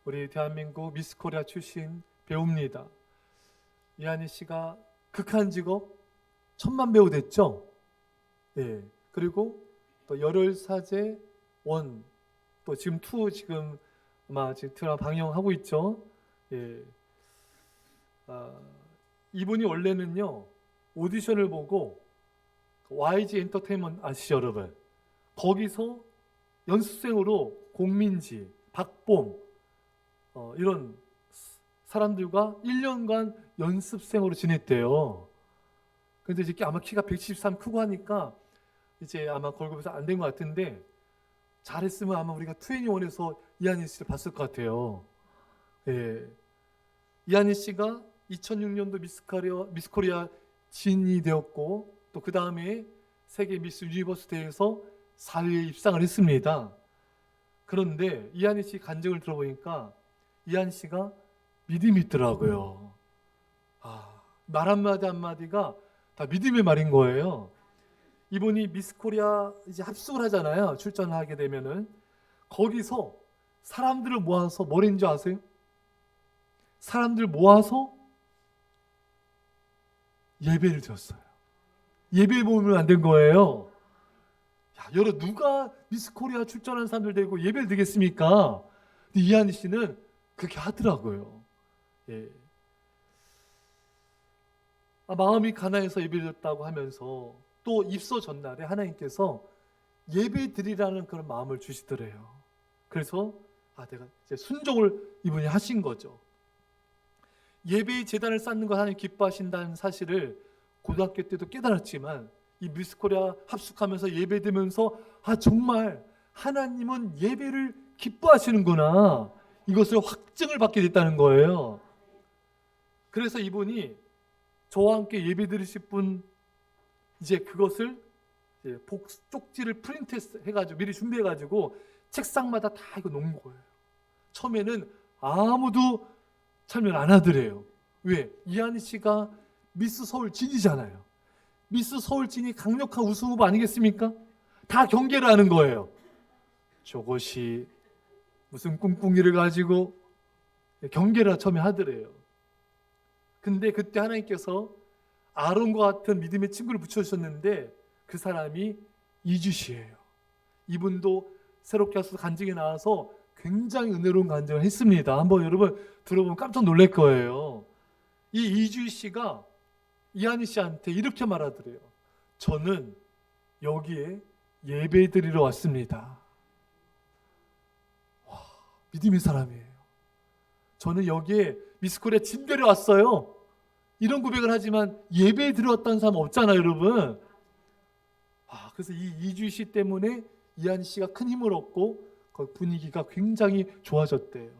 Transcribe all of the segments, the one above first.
우리 대한민국 미스코리아 출신 배우입니다. 이한희 씨가 극한 직업 천만 배우 됐죠? 예. 그리고 또 열혈사제 1, 또 지금 2 지금 아마 지금 드라마 방영하고 있죠? 예. 이분이 원래는요, 오디션을 보고 YG 엔터테인먼트 아시죠, 여러분? 거기서 연습생으로 공민지, 박봄, 이런 사람들과 1년간 연습생으로 지냈대요. 근데 이제 아마 키가 173 크고 하니까 이제 아마 걸그룹에서 안 된 것 같은데, 잘했으면 아마 우리가 2NE1에서 이한희 씨를 봤을 것 같아요. 예. 이한희 씨가 2006년도 미스코리아 진이 되었고, 또 그 다음에 세계 미스 유니버스 대회에서 4위에 입상을 했습니다. 그런데 이한희 씨 간증을 들어보니까 이한희 씨가 믿음이 있더라고요. 말 한마디 한마디가 다 믿음의 말인 거예요. 이분이 미스코리아 이제 합숙을 하잖아요. 출전을 하게 되면은 거기서 사람들을 모아서 뭘 했는지 아세요? 사람들 모아서 예배를 드렸어요. 예배 모임을 만든 거예요. 여러 누가 미스코리아 출전한 사람들 되고 예배를 드리겠습니까? 근데 이한희 씨는 그렇게 하더라고요. 예. 마음이 가난해서 예배를 드렸다고 하면서 또 입소 전날에 하나님께서 예배 드리라는 그런 마음을 주시더래요. 그래서 내가 이제 순종을 이분이 하신 거죠. 예배의 제단을 쌓는 걸 하나님 기뻐하신다는 사실을 고등학교 때도 깨달았지만 이 미스코리아 합숙하면서 예배 드리면서 정말 하나님은 예배를 기뻐하시는구나, 이것을 확증을 받게 됐다는 거예요. 그래서 이분이 저와 함께 예배 드리실 분 이제 그것을 쪽지를 프린트 해가지고 미리 준비해가지고 책상마다 다 이거 놓은 거예요. 처음에는 아무도 참여를 안 하더래요. 왜? 이한희 씨가 미스 서울 진이잖아요. 미스 서울 진이 강력한 우승 후보 아니겠습니까? 다 경계를 하는 거예요. 저것이 무슨 꿍꿍이를 가지고 경계를 처음에 하더래요. 근데 그때 하나님께서 아론과 같은 믿음의 친구를 붙여주셨는데 그 사람이 이주 씨예요. 이분도 새롭게 와서 간증에 나와서 굉장히 은혜로운 간증을 했습니다. 한번 여러분 들어보면 깜짝 놀랄 거예요. 이 이주 씨가 이한희 씨한테 이렇게 말하더래요. 저는 여기에 예배 드리러 왔습니다. 믿음의 사람이에요. 저는 여기에 미스코리아 진별에 왔어요. 이런 고백을 하지만 예배에 들어왔다는 사람 없잖아요, 여러분. 그래서 이 이주 씨 때문에 이한희 씨가 큰 힘을 얻고 분위기가 굉장히 좋아졌대요.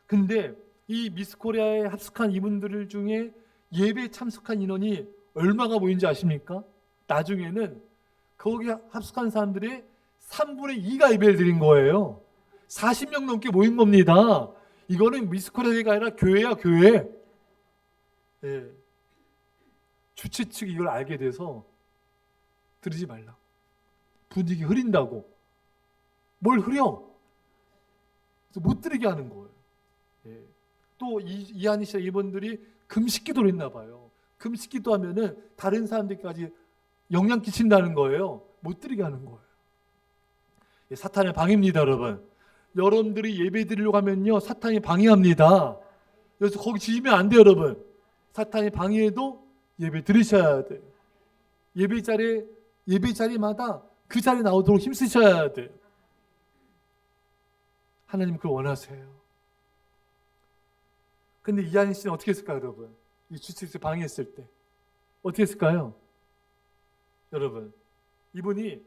근데 이 미스코리아에 합숙한 이분들 중에 예배에 참석한 인원이 얼마가 모인지 아십니까? 나중에는 거기 합숙한 사람들의 3분의 2가 예배를 드린 거예요. 40명 넘게 모인 겁니다. 이거는 미스코리아 대회가 아니라 교회야, 교회. 예. 주최 측이 이걸 알게 돼서 들으지 말라고, 분위기 흐린다고. 뭘 흐려? 그래서 못 들리게 하는 거예요. 예. 또 이한희 씨와 이분들이 금식기도를 했나 봐요. 금식기도 하면은 다른 사람들까지 영향 끼친다는 거예요. 못 드리게 하는 거예요. 예, 사탄의 방해입니다, 여러분. 여러분들이 예배 드리려고 하면요, 사탄이 방해합니다. 그래서 거기 지지면 안 돼요, 여러분. 사탄이 방해해도 예배 드리셔야 돼요. 예배 자리마다 그 자리에 나오도록 힘쓰셔야 돼요. 하나님 그걸 원하세요. 근데 이한희 씨는 어떻게 했을까요, 여러분? 이 주치의에서 방해했을 때 어떻게 했을까요? 여러분, 이분이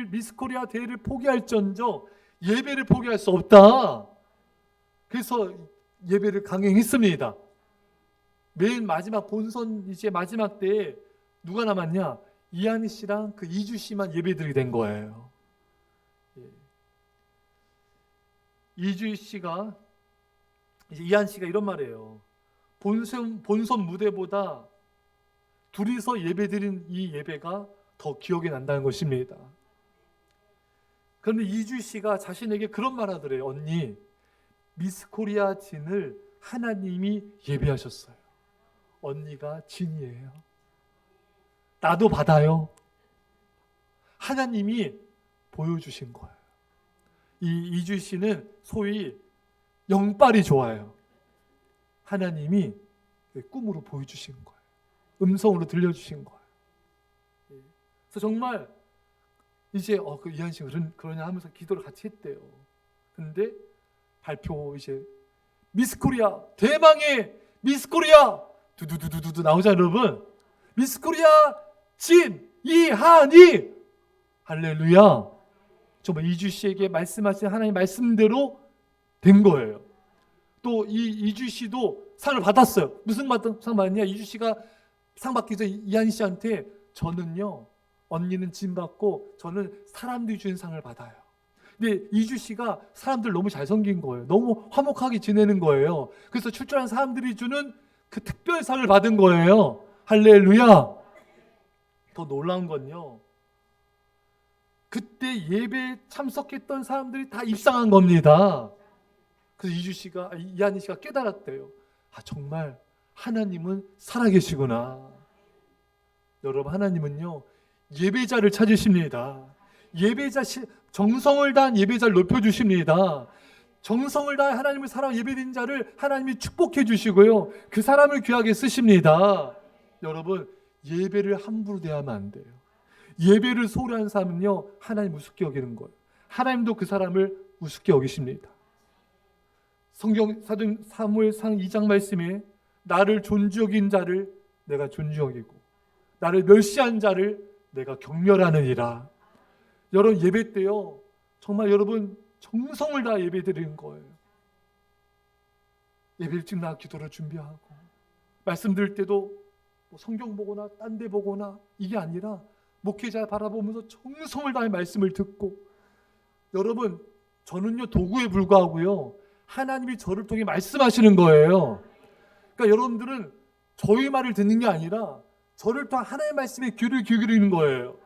미스코리아 대회를 포기할지언정 예배를 포기할 수 없다. 그래서 예배를 강행했습니다. 맨 마지막 본선 이제 마지막 때에 누가 남았냐? 이한희 씨랑 그 이주 씨만 예배드리게 된 거예요. 이주 씨가 이제 이한희 씨가 이런 말이에요. 본선 무대보다 둘이서 예배드린 이 예배가 더 기억이 난다는 것입니다. 그런데 이주 씨가 자신에게 그런 말 하더래요. 언니, 미스 코리아 진을 하나님이 예비하셨어요. 언니가 진이에요. 나도 받아요. 하나님이 보여주신 거예요. 이 이주 씨는 소위 영빨이 좋아요. 하나님이 꿈으로 보여주신 거예요. 음성으로 들려주신 거예요. 그래서 정말 이제 그 이한 씨가 그러냐 하면서 기도를 같이 했대요. 근데 발표 이제 미스코리아, 대망의 미스코리아 두두두두두 나오자 여러분. 미스코리아 진 이한이, 할렐루야. 정말 이주 씨에게 말씀하신 하나님 말씀대로 된 거예요. 또 이 이주 씨도 상을 받았어요. 무슨 상 받았냐? 이주 씨가 상 받기 전에 이한 씨한테 저는요, 언니는 진 받고 저는 사람들이 주는 상을 받아요. 근데 이주 씨가 사람들 너무 잘생긴 거예요. 너무 화목하게 지내는 거예요. 그래서 출전한 사람들이 주는 그 특별상을 받은 거예요. 할렐루야. 더 놀라운 건요, 그때 예배에 참석했던 사람들이 다 입상한 겁니다. 그래서 이한희 씨가 깨달았대요. 정말 하나님은 살아계시구나. 여러분, 하나님은요, 예배자를 찾으십니다. 정성을 다한 예배자를 높여주십니다. 정성을 다해 하나님을 사랑 예배드린 자를 하나님이 축복해 주시고요, 그 사람을 귀하게 쓰십니다. 여러분, 예배를 함부로 대하면 안 돼요. 예배를 소홀히 하는 사람은요, 하나님 우습게 여기는 거예요. 하나님도 그 사람을 우습게 여기십니다. 성경 사도 사무엘상 2장 말씀에 나를 존귀 여긴 자를 내가 존귀 여기고 나를 멸시한 자를 내가 경멸하느니라. 여러분, 예배 때요, 정말 여러분 정성을 다 예배 드리는 거예요. 예배 일찍 나와 기도를 준비하고 말씀 들을 때도 뭐 성경 보거나 딴 데 보거나 이게 아니라 목회자 바라보면서 정성을 다해 말씀을 듣고. 여러분, 저는요 도구에 불과하고요, 하나님이 저를 통해 말씀하시는 거예요. 그러니까 여러분들은 저희 말을 듣는 게 아니라 저를 통한 하나님의 말씀에 귀를 기울이는 거예요.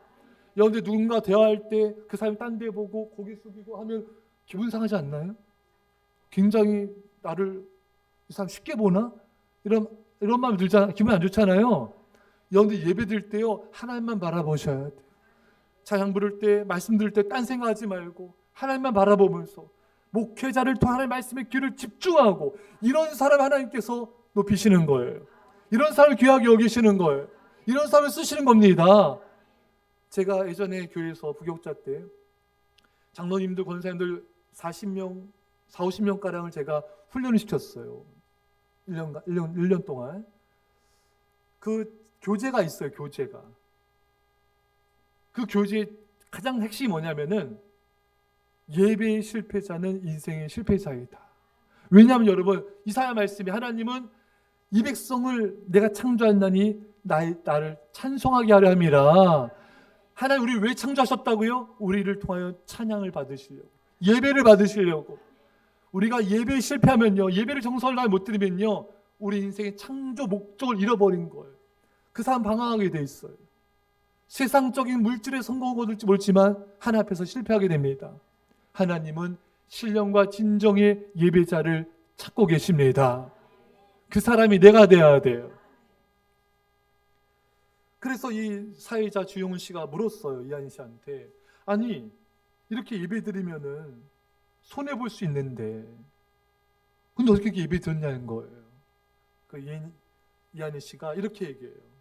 여러분들 누군가 대화할 때 그 사람이 딴 데 보고 고개 숙이고 하면 기분 상하지 않나요? 굉장히 나를 이 사람 쉽게 보나? 이런 마음이 들잖아요. 기분 안 좋잖아요. 여러분들 예배 드릴 때요, 하나님만 바라보셔야 돼요. 찬양 부를 때, 말씀 들을 때 딴 생각하지 말고 하나님만 바라보면서 목회자를 통한 하나님의 말씀에 귀를 집중하고, 이런 사람 하나님께서 높이시는 거예요. 이런 사람을 귀하게 여기시는 거예요. 이런 사람을 쓰시는 겁니다. 제가 예전에 교회에서 부교육자 때 장로님들, 권사님들 40명, 50명가량을 제가 훈련을 시켰어요. 1년 동안. 그 교재가 있어요, 교재가. 그 교재의 가장 핵심이 뭐냐면은 예배의 실패자는 인생의 실패자이다. 왜냐하면 여러분, 이사야 말씀이 하나님은 이 백성을 내가 창조하나니 나를 찬송하게 하려 함이라. 하나님 우리를 왜 창조하셨다고요? 우리를 통하여 찬양을 받으시려고, 예배를 받으시려고. 우리가 예배에 실패하면요, 예배를 정성을 다해 못 드리면요, 우리 인생의 창조 목적을 잃어버린 거예요. 그 사람 방황하게 돼 있어요. 세상적인 물질에 성공을 거둘지 모르지만 하나님 앞에서 실패하게 됩니다. 하나님은 신령과 진정의 예배자를 찾고 계십니다. 그 사람이 내가 돼야 돼요. 그래서 이 사회자 주용훈 씨가 물었어요, 이한희 씨한테. 아니, 이렇게 예배 드리면은 손해 볼 수 있는데 근데 어떻게 이렇게 예배 드렸냐는 거예요. 그 이한희 씨가 이렇게 얘기해요.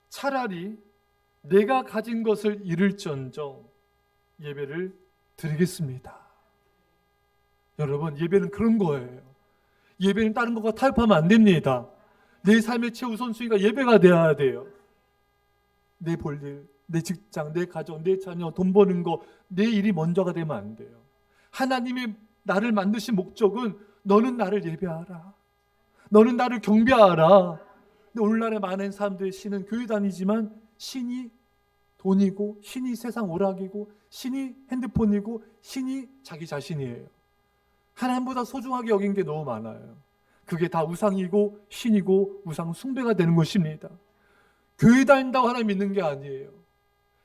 차라리 내가 가진 것을 잃을지언정 예배를 드리겠습니다. 여러분, 예배는 그런 거예요. 예배는 다른 것과 타협하면 안 됩니다. 내 삶의 최우선순위가 예배가 되어야 돼요. 내 볼일, 내 직장, 내 가정, 내 자녀, 돈 버는 거, 내 일이 먼저가 되면 안 돼요. 하나님이 나를 만드신 목적은 너는 나를 예배하라, 너는 나를 경배하라. 근데 오늘날의 많은 사람들의 신은 교회 다니지만 신이 돈이고, 신이 세상 오락이고, 신이 핸드폰이고, 신이 자기 자신이에요. 하나님보다 소중하게 여긴 게 너무 많아요. 그게 다 우상이고 신이고 우상 숭배가 되는 것입니다. 교회 다닌다고 하나님 믿는 게 아니에요.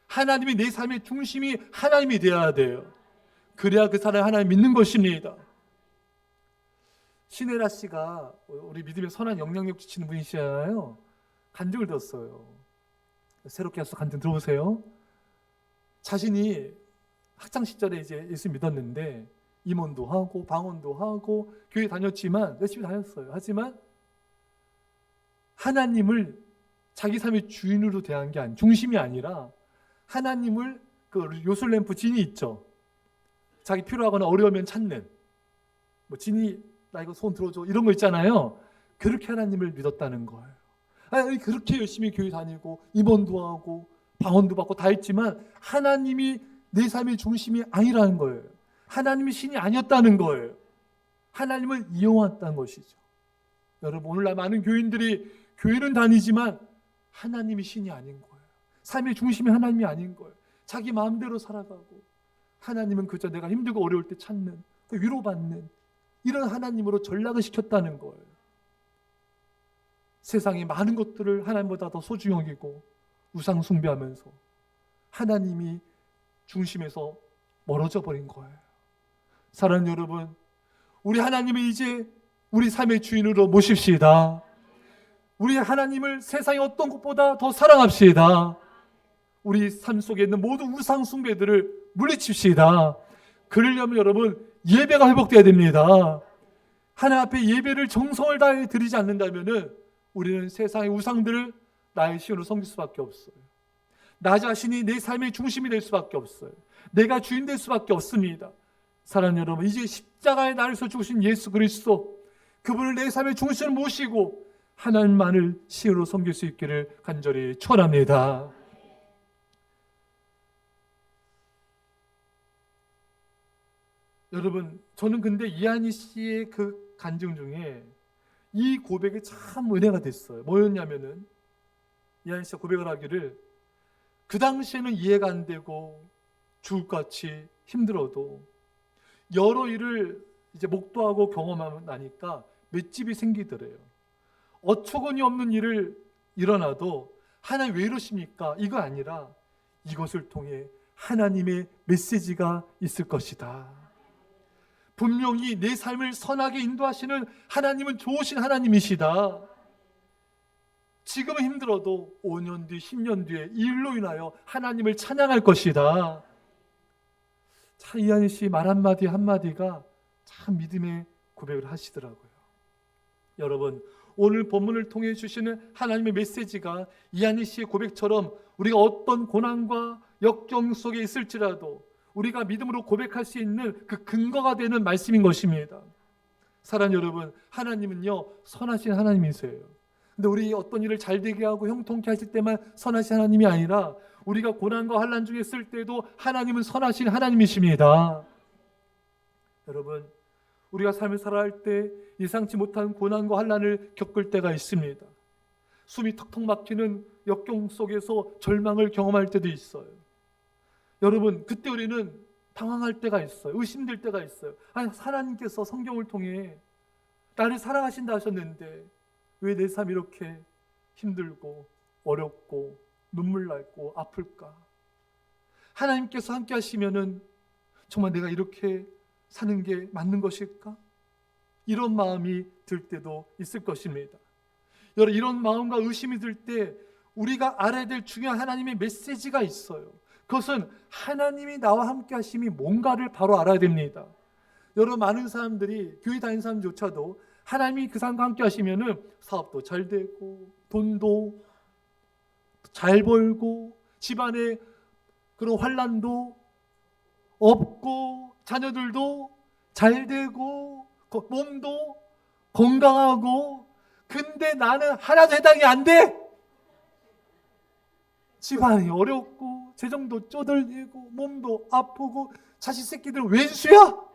하나님이 내 삶의 중심이 하나님이 되어야 돼요. 그래야 그 사람이 하나님 믿는 것입니다. 신혜라 씨가 우리 믿음의 선한 영향력 지치는 분이시잖아요. 간증을 들었어요. 새롭게 하셔서 간증 들어보세요. 자신이 학창 시절에 이제 예수 믿었는데 임원도 하고 방언도 하고 교회 다녔지만 열심히 다녔어요. 하지만 하나님을 자기 삶의 주인으로 대한 게 중심이 아니라 하나님을 그 요술램프 진이 있죠. 자기 필요하거나 어려우면 찾는 뭐 진이 나 이거 손 들어줘 이런 거 있잖아요. 그렇게 하나님을 믿었다는 거예요. 아니, 그렇게 열심히 교회 다니고 임원도 하고 방언도 받고 다 했지만 하나님이 내 삶의 중심이 아니라는 거예요. 하나님이 신이 아니었다는 거예요. 하나님을 이용했다는 것이죠. 여러분, 오늘날 많은 교인들이 교회는 다니지만 하나님이 신이 아닌 거예요. 삶의 중심이 하나님이 아닌 거예요. 자기 마음대로 살아가고 하나님은 그저 내가 힘들고 어려울 때 찾는, 위로받는 이런 하나님으로 전락을 시켰다는 거예요. 세상의 많은 것들을 하나님보다 더 소중히 여기고 우상 숭배하면서 하나님이 중심에서 멀어져 버린 거예요. 사랑하는 여러분, 우리 하나님을 이제 우리 삶의 주인으로 모십시다. 우리 하나님을 세상의 어떤 것보다 더 사랑합시다. 우리 삶 속에 있는 모든 우상 숭배들을 물리칩시다. 그러려면 여러분 예배가 회복돼야 됩니다. 하나님 앞에 예배를 정성을 다해 드리지 않는다면 우리는 세상의 우상들을 나의 신으로 섬길 수밖에 없어요. 나 자신이 내 삶의 중심이 될 수밖에 없어요. 내가 주인 될 수밖에 없습니다. 사랑하는 여러분, 이제 십자가에 나를 서 죽으신 예수 그리스도, 그분을 내 삶의 중심을 모시고 하나님만을 신으로 섬길 수 있기를 간절히 축원합니다. 여러분, 저는 근데 이한희 씨의 그 간증 중에 이 고백이 참 은혜가 됐어요. 뭐였냐면은 이한희 씨가 고백을 하기를, 그 당시에는 이해가 안 되고 죽을 것 같이 힘들어도 여러 일을 이제 목도하고 경험하고 나니까 맷집이 생기더래요. 어처구니 없는 일을 일어나도 하나님 왜 이러십니까? 이거 아니라 이것을 통해 하나님의 메시지가 있을 것이다. 분명히 내 삶을 선하게 인도하시는 하나님은 좋으신 하나님이시다. 지금은 힘들어도 5년 뒤, 10년 뒤에 이 일로 인하여 하나님을 찬양할 것이다. 참 이한희 씨 말 한마디 한마디가 참 믿음의 고백을 하시더라고요. 여러분, 오늘 본문을 통해 주시는 하나님의 메시지가 이한희 씨의 고백처럼 우리가 어떤 고난과 역경 속에 있을지라도 우리가 믿음으로 고백할 수 있는 그 근거가 되는 말씀인 것입니다. 사랑하는 여러분, 하나님은요 선하신 하나님이세요. 근데 우리 어떤 일을 잘 되게 하고 형통케 하실 때만 선하신 하나님이 아니라 우리가 고난과 환난 중에 있을 때도 하나님은 선하신 하나님이십니다. 여러분, 우리가 삶을 살아갈 때 예상치 못한 고난과 환난을 겪을 때가 있습니다. 숨이 턱턱 막히는 역경 속에서 절망을 경험할 때도 있어요. 여러분, 그때 우리는 당황할 때가 있어요. 의심될 때가 있어요. 아니, 하나님께서 성경을 통해 나를 사랑하신다 하셨는데 왜 내 삶이 이렇게 힘들고 어렵고 눈물 날고 아플까? 하나님께서 함께 하시면은 정말 내가 이렇게 사는 게 맞는 것일까? 이런 마음이 들 때도 있을 것입니다. 여러분, 이런 마음과 의심이 들 때 우리가 알아야 될 중요한 하나님의 메시지가 있어요. 그것은 하나님이 나와 함께 하심이 뭔가를 바로 알아야 됩니다. 여러분, 많은 사람들이 교회 다니는 사람조차도 하나님이 그 사람과 함께 하시면은 사업도 잘 되고 돈도 잘 벌고 집안에 그런 환난도 없고 자녀들도 잘 되고 몸도 건강하고, 근데 나는 하나도 해당이 안 돼. 집안이 어렵고 재정도 쪼들리고 몸도 아프고 자식 새끼들 왼수야.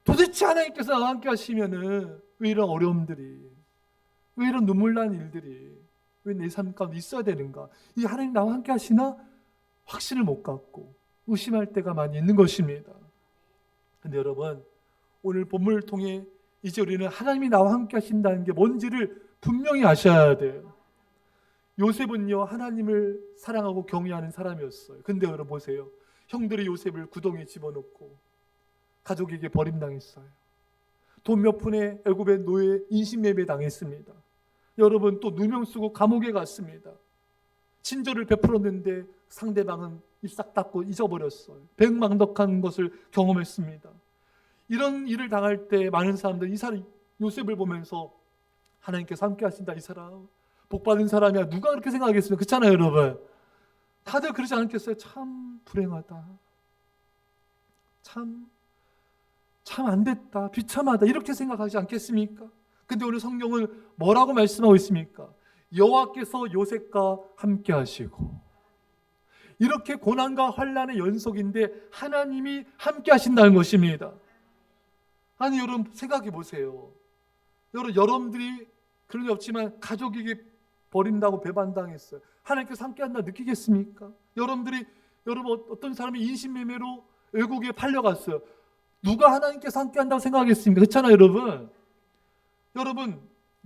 도대체 하나님께서 나와 함께 하시면은 왜 이런 어려움들이, 왜 이런 눈물 나는 일들이 왜 내 삶 가운데 있어야 되는가? 이 하나님 나와 함께 하시나 확신을 못 갖고 의심할 때가 많이 있는 것입니다. 근데 여러분, 오늘 본문을 통해 이제 우리는 하나님이 나와 함께 하신다는 게 뭔지를 분명히 아셔야 돼요. 요셉은요, 하나님을 사랑하고 경외하는 사람이었어요. 근데 여러분 보세요. 형들이 요셉을 구덩이에 집어넣고 가족에게 버림당했어요. 돈 몇 푼에 애굽의 노예 인신매매 당했습니다. 여러분 또 누명 쓰고 감옥에 갔습니다. 친절을 베풀었는데 상대방은 입 싹 닫고 잊어버렸어요. 백망덕한 것을 경험했습니다. 이런 일을 당할 때 많은 사람들이 이 사람 요셉을 보면서 하나님께서 함께 하신다, 이 사람 복받은 사람이야, 누가 그렇게 생각하겠습니까? 그렇잖아요 여러분. 다들 그러지 않겠어요? 참 불행하다, 참 안됐다, 비참하다, 이렇게 생각하지 않겠습니까? 근데 오늘 성경은 뭐라고 말씀하고 있습니까? 여호와께서 요셉과 함께 하시고, 이렇게 고난과 환난의 연속인데 하나님이 함께 하신다는 것입니다. 아니 여러분 생각해 보세요. 여러분들이 그런 일 없지만 가족에게 버린다고 배반당했어요. 하나님께서 함께 한다 느끼겠습니까? 여러분 어떤 사람이 인신매매로 외국에 팔려갔어요. 누가 하나님께서 함께 한다고 생각하겠습니까? 그렇잖아요 여러분.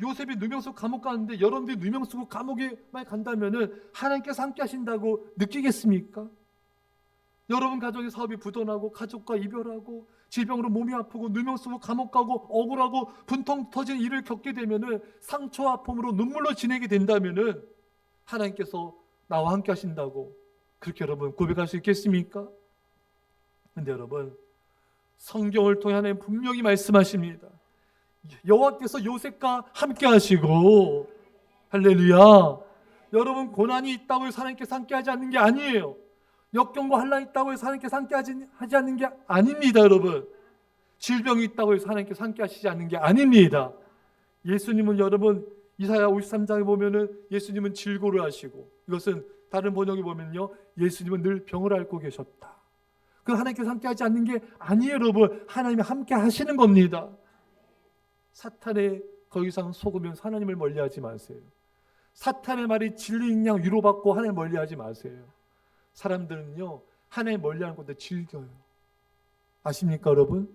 요셉이 누명쓰고 감옥 가는데 여러분들이 누명쓰고 감옥에 간다면은 하나님께서 함께 하신다고 느끼겠습니까? 여러분 가정의 사업이 부도나고 가족과 이별하고 질병으로 몸이 아프고 누명쓰고 감옥 가고 억울하고 분통 터진 일을 겪게 되면은 상처와 아픔으로 눈물로 지내게 된다면은 하나님께서 나와 함께 하신다고 그렇게 여러분 고백할 수 있겠습니까? 근데 여러분 성경을 통해 하나님 분명히 말씀하십니다. 여호와께서 요셉과 함께 하시고, 할렐루야. 여러분 고난이 있다고 해서 하나님께서 함께 하지 않는 게 아니에요. 역경과 환난이 있다고 해서 하나님께서 함께 하지 않는 게 아닙니다. 여러분 질병이 있다고 해서 하나님께서 함께 하시지 않는 게 아닙니다. 예수님은 여러분 이사야 53장에 보면은 예수님은 질고를 하시고, 이것은 다른 번역에 보면요 예수님은 늘 병을 앓고 계셨다. 그 하나님께서 함께 하지 않는 게 아니에요. 여러분 하나님이 함께 하시는 겁니다. 사탄에 더 이상 속으면서 하나님을 멀리하지 마세요. 사탄의 말이 진리인 양 위로받고 하나님 멀리하지 마세요. 사람들은요 하나님 멀리하는 건데 즐겨요. 아십니까 여러분?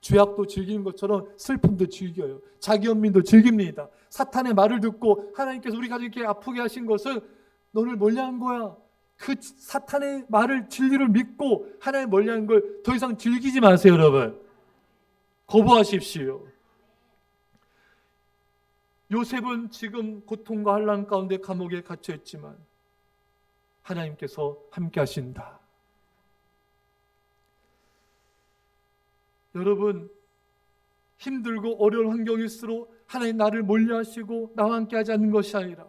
죄악도 즐기는 것처럼 슬픔도 즐겨요. 자기 연민도 즐깁니다. 사탄의 말을 듣고 하나님께서 우리 가족에게 아프게 하신 것은 너를 멀리한 거야. 그 사탄의 말을 진리를 믿고 하나님 멀리하는 걸 더 이상 즐기지 마세요. 여러분 거부하십시오. 요셉은 지금 고통과 환난 가운데 감옥에 갇혀 있지만 하나님께서 함께 하신다. 여러분 힘들고 어려운 환경일수록 하나님 나를 멀리하시고 나와 함께 하지 않는 것이 아니라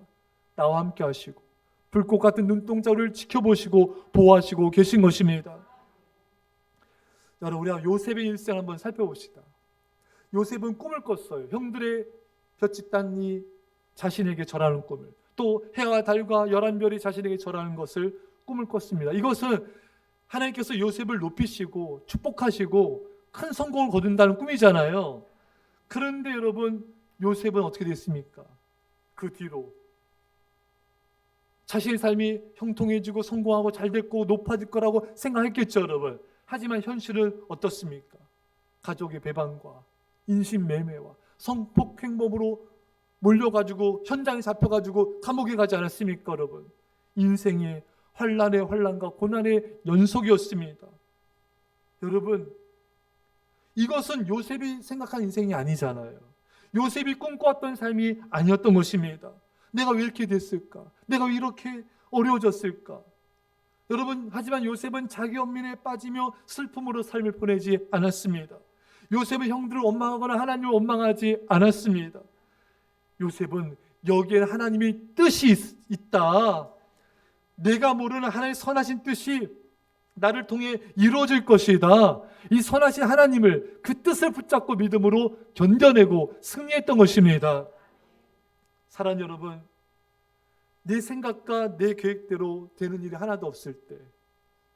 나와 함께 하시고 불꽃 같은 눈동자를 지켜보시고 보호하시고 계신 것입니다. 여러분 우리가 요셉의 일생을 한번 살펴봅시다. 요셉은 꿈을 꿨어요. 형들의 볏짚단이 자신에게 절하는 꿈을, 또 해와 달과 11별이 자신에게 절하는 것을 꿈을 꿨습니다. 이것은 하나님께서 요셉을 높이시고 축복하시고 큰 성공을 거둔다는 꿈이잖아요. 그런데 여러분 요셉은 어떻게 됐습니까? 그 뒤로 자신의 삶이 형통해지고 성공하고 잘됐고 높아질 거라고 생각했겠죠 여러분. 하지만 현실은 어떻습니까? 가족의 배반과 인신매매와 성폭행범으로 몰려가지고 현장에 잡혀가지고 감옥에 가지 않았습니까 여러분? 인생의 환난의 환난과 고난의 연속이었습니다. 여러분 이것은 요셉이 생각한 인생이 아니잖아요. 요셉이 꿈꿔왔던 삶이 아니었던 것입니다. 내가 왜 이렇게 됐을까? 내가 왜 이렇게 어려워졌을까? 여러분 하지만 요셉은 자기 연민에 빠지며 슬픔으로 삶을 보내지 않았습니다. 요셉은 형들을 원망하거나 하나님을 원망하지 않았습니다. 요셉은 여기에 하나님의 뜻이 있다. 내가 모르는 하나님의 선하신 뜻이 나를 통해 이루어질 것이다. 이 선하신 하나님을 그 뜻을 붙잡고 믿음으로 견뎌내고 승리했던 것입니다. 사랑하는 여러분, 내 생각과 내 계획대로 되는 일이 하나도 없을 때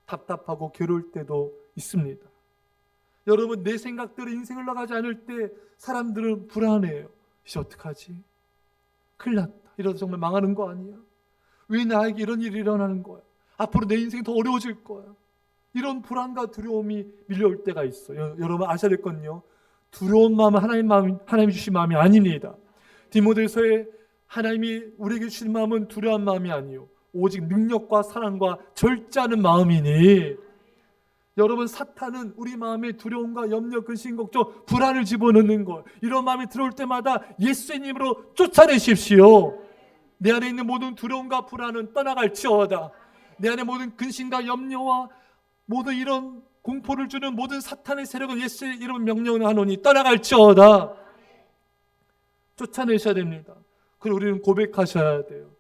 답답하고 괴로울 때도 있습니다. 여러분 내 생각대로 인생을 흘러가지 않을 때 사람들은 불안해요. 이제 어떡하지? 큰일 났다. 이러다 정말 망하는 거 아니야? 왜 나에게 이런 일이 일어나는 거야? 앞으로 내 인생이 더 어려워질 거야. 이런 불안과 두려움이 밀려올 때가 있어요. 여러분 아셔야 될 건요, 두려운 마음은 하나님 주신 마음이 아닙니다. 디모데서에 하나님이 우리에게 주신 마음은 두려운 마음이 아니요 오직 능력과 사랑과 절제하는 마음이니, 여러분, 사탄은 우리 마음에 두려움과 염려, 근심, 걱정, 불안을 집어넣는 것, 이런 마음이 들어올 때마다 예수의 이름으로 쫓아내십시오. 내 안에 있는 모든 두려움과 불안은 떠나갈지어다. 내 안에 모든 근심과 염려와 모든 이런 공포를 주는 모든 사탄의 세력은 예수의 이름 명령하노니 떠나갈지어다. 쫓아내셔야 됩니다. 그리고 우리는 고백하셔야 돼요.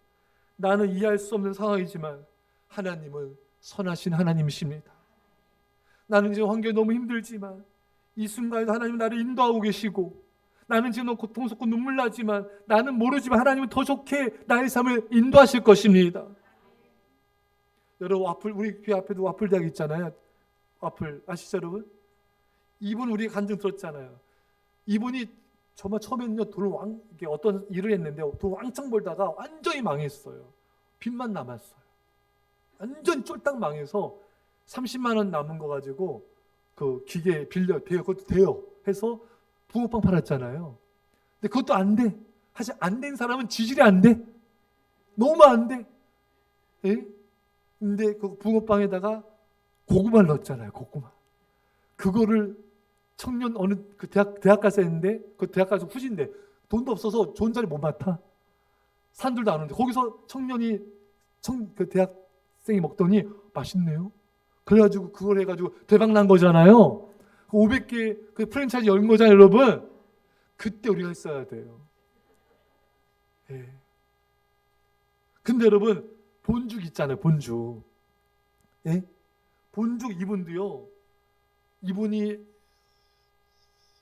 나는 이해할 수 없는 상황이지만 하나님은 선하신 하나님이십니다. 나는 지금 환경이 너무 힘들지만 이 순간에도 하나님은 나를 인도하고 계시고, 나는 지금 너무 고통스럽고 눈물 나지만 나는 모르지만 하나님은 더 좋게 나의 삶을 인도하실 것입니다. 여러분, 와플, 우리 교회 앞에도 와플 대학 있잖아요. 와플 아시죠 여러분? 이분 우리 간증 들었잖아요. 이분이 정말 처음에는요 이게 어떤 일을 했는데 돈 왕창 벌다가 완전히 망했어요. 빚만 남았어요. 완전 쫄딱 망해서 30만 원 남은 거 가지고 그 기계 빌려 돼요. 그것도 돼요. 해서 붕어빵 팔았잖아요. 근데 그것도 안 돼. 사실 안 된 사람은 지질이 안 돼. 너무 안 돼. 예? 근데 그 붕어빵에다가 고구마를 넣었잖아요. 고구마. 그거를 청년 어느 그 대학 가서 했는데, 그 대학 가서 후진데 돈도 없어서 좋은 자리 못 맡아. 사람들도 안 오는데 거기서 청년이 그 대학생이 먹더니 맛있네요. 그래가지고 그걸 해가지고 대박 난 거잖아요. 500개 그 프랜차이즈 연 거잖아요, 여러분. 그때 우리가 했어야 돼요. 예. 근데 여러분, 본죽 있잖아요, 본죽. 예? 본죽 이분도요, 이분이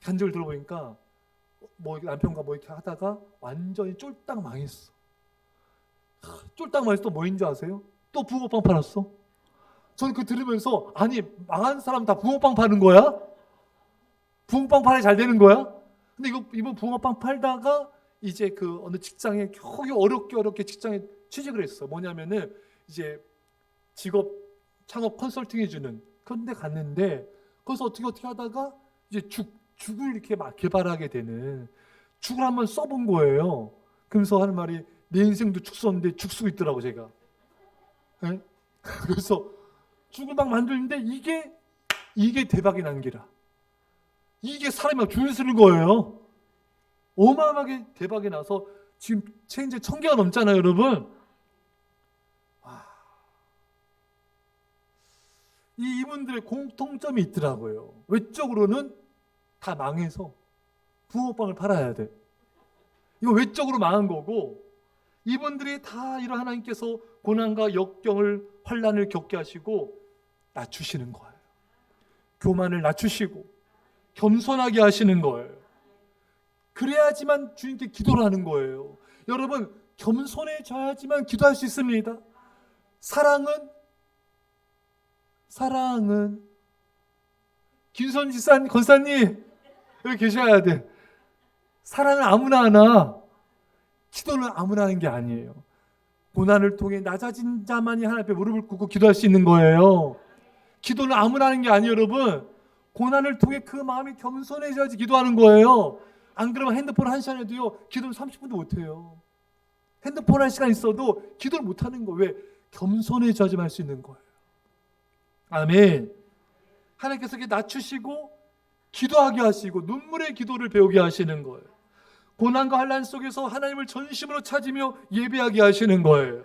간증을 들어보니까 뭐 남편과 뭐 이렇게 하다가 완전히 쫄딱 망했어. 쫄딱 망해서 또 뭐인 줄 아세요? 또 붕어빵 팔았어. 저는 그거 들으면서, 아니 망한 사람 다 붕어빵 파는 거야? 붕어빵 팔아 잘 되는 거야? 근데 이번 붕어빵 팔다가 이제 그 어느 직장에 겨우 어렵게 직장에 취직을 했어. 뭐냐면은 이제 직업 창업 컨설팅 해주는 그런 데 갔는데, 거기서 어떻게 하다가 이제 죽을 이렇게 막 개발하게 되는, 죽을 한번 써본 거예요. 그러면서 하는 말이, 내 인생도 죽 썼는데 죽 쓰고 있더라고 제가. 네? 그래서 죽을 막 만드는데 이게 대박이 난 기라. 이게 사람이 막 줄 서는 거예요. 어마어마하게 대박이 나서 지금 체인지 1000개가 넘잖아요, 여러분. 이분들의 공통점이 있더라고요. 외적으로는 다 망해서 붕어빵을 팔아야 돼. 이거 외적으로 망한 거고, 이분들이 다 이런 하나님께서 고난과 역경을, 환난을 겪게 하시고 낮추시는 거예요. 교만을 낮추시고 겸손하게 하시는 거예요. 그래야지만 주님께 기도를 하는 거예요. 여러분, 겸손해져야지만 기도할 수 있습니다. 사랑은 김선지 권사님 여기 계셔야 돼. 사랑은 아무나 하나, 기도는 아무나 하는 게 아니에요. 고난을 통해 낮아진 자만이 하나님 앞에 무릎을 꿇고 기도할 수 있는 거예요. 기도는 아무나 하는 게 아니에요, 여러분. 고난을 통해 그 마음이 겸손해져야지 기도하는 거예요. 안 그러면 핸드폰 한 시간 해도요, 기도는 30분도 못해요. 핸드폰 한 시간 있어도 기도를 못하는 거예요. 왜? 겸손해져야지만 할 수 있는 거예요. 아멘. 하나님께서 이렇게 낮추시고 기도하게 하시고 눈물의 기도를 배우게 하시는 거예요. 고난과 환난 속에서 하나님을 전심으로 찾으며 예배하게 하시는 거예요.